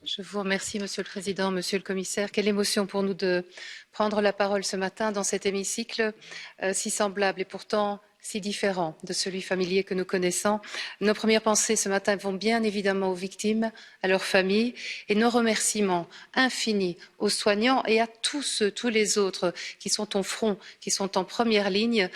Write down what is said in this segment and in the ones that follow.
Je vous remercie, Monsieur le Président, Monsieur le Commissaire. Quelle émotion pour nous de prendre la parole ce matin dans cet hémicycle si semblable et pourtant si différent de celui familier que nous connaissons. Nos premières pensées ce matin vont bien évidemment aux victimes, à leurs familles et nos remerciements infinis aux soignants et à tous les autres qui sont au front, qui sont en première ligne,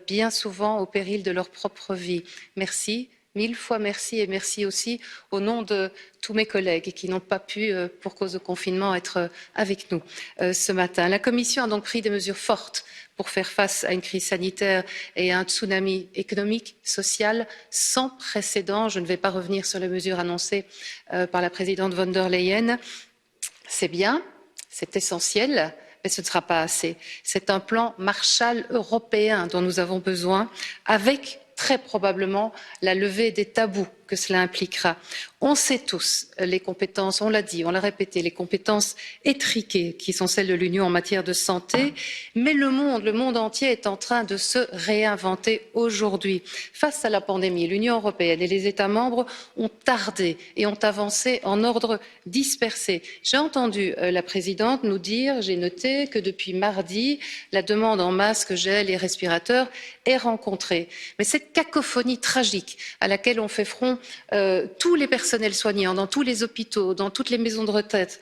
bien souvent au péril de leur propre vie. Merci. Mille fois merci et merci aussi au nom de tous mes collègues qui n'ont pas pu, pour cause de confinement, être avec nous ce matin. La Commission a donc pris des mesures fortes pour faire face à une crise sanitaire et à un tsunami économique, social sans précédent. Je ne vais pas revenir sur les mesures annoncées par la présidente von der Leyen. C'est bien, c'est essentiel, mais ce ne sera pas assez. C'est un plan Marshall européen dont nous avons besoin, avec très probablement la levée des tabous que cela impliquera. On sait tous les compétences, on l'a dit, on l'a répété, les compétences étriquées qui sont celles de l'Union en matière de santé, mais le monde entier est en train de se réinventer aujourd'hui. Face à la pandémie, l'Union européenne et les États membres ont tardé et ont avancé en ordre dispersé. J'ai entendu la présidente nous dire, j'ai noté que depuis mardi, la demande en masques, gel et respirateurs est rencontrée. Mais cette cacophonie tragique à laquelle ont fait front tous les personnels soignants dans tous les hôpitaux, dans toutes les maisons de retraite,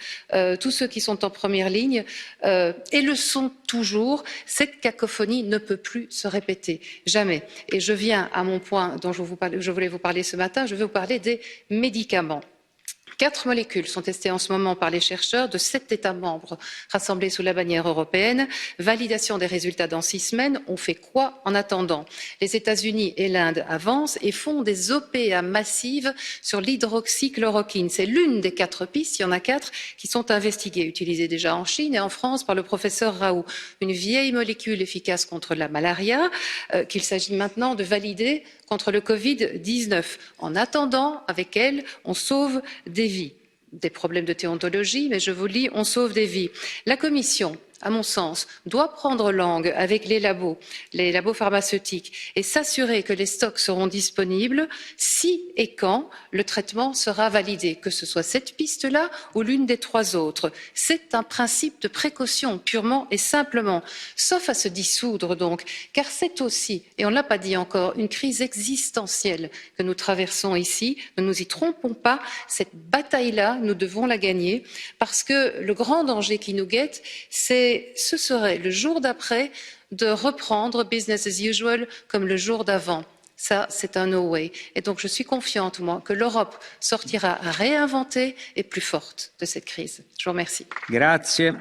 tous ceux qui sont en première ligne et le sont toujours, cette cacophonie ne peut plus se répéter, jamais. Et je viens à mon point dont je voulais vous parler ce matin, je veux vous parler des médicaments. 4 molécules sont testées en ce moment par les chercheurs de 7 États membres rassemblés sous la bannière européenne. Validation des résultats dans 6 semaines. On fait quoi en attendant? Les États-Unis et l'Inde avancent et font des OPA massives sur l'hydroxychloroquine. C'est l'une des 4 pistes, il y en a 4, qui sont investiguées, utilisées déjà en Chine et en France par le professeur Raoult. Une vieille molécule efficace contre la malaria qu'il s'agit maintenant de valider contre le Covid-19. En attendant, avec elle, on sauve des vies. Des problèmes de déontologie, mais je vous le dis, on sauve des vies. La Commission, à mon sens, doit prendre langue avec les labos pharmaceutiques et s'assurer que les stocks seront disponibles si et quand le traitement sera validé, que ce soit cette piste-là ou l'une des 3 autres. C'est un principe de précaution, purement et simplement, sauf à se dissoudre donc, car c'est aussi, et on ne l'a pas dit encore, une crise existentielle que nous traversons ici. Ne nous y trompons pas, cette bataille-là, nous devons la gagner, parce que le grand danger qui nous guette, ce serait le jour d'après de reprendre business as usual comme le jour d'avant. Ça, c'est un no way. Et donc, je suis confiante, moi, que l'Europe sortira réinventée et plus forte de cette crise. Je vous remercie. Grazie.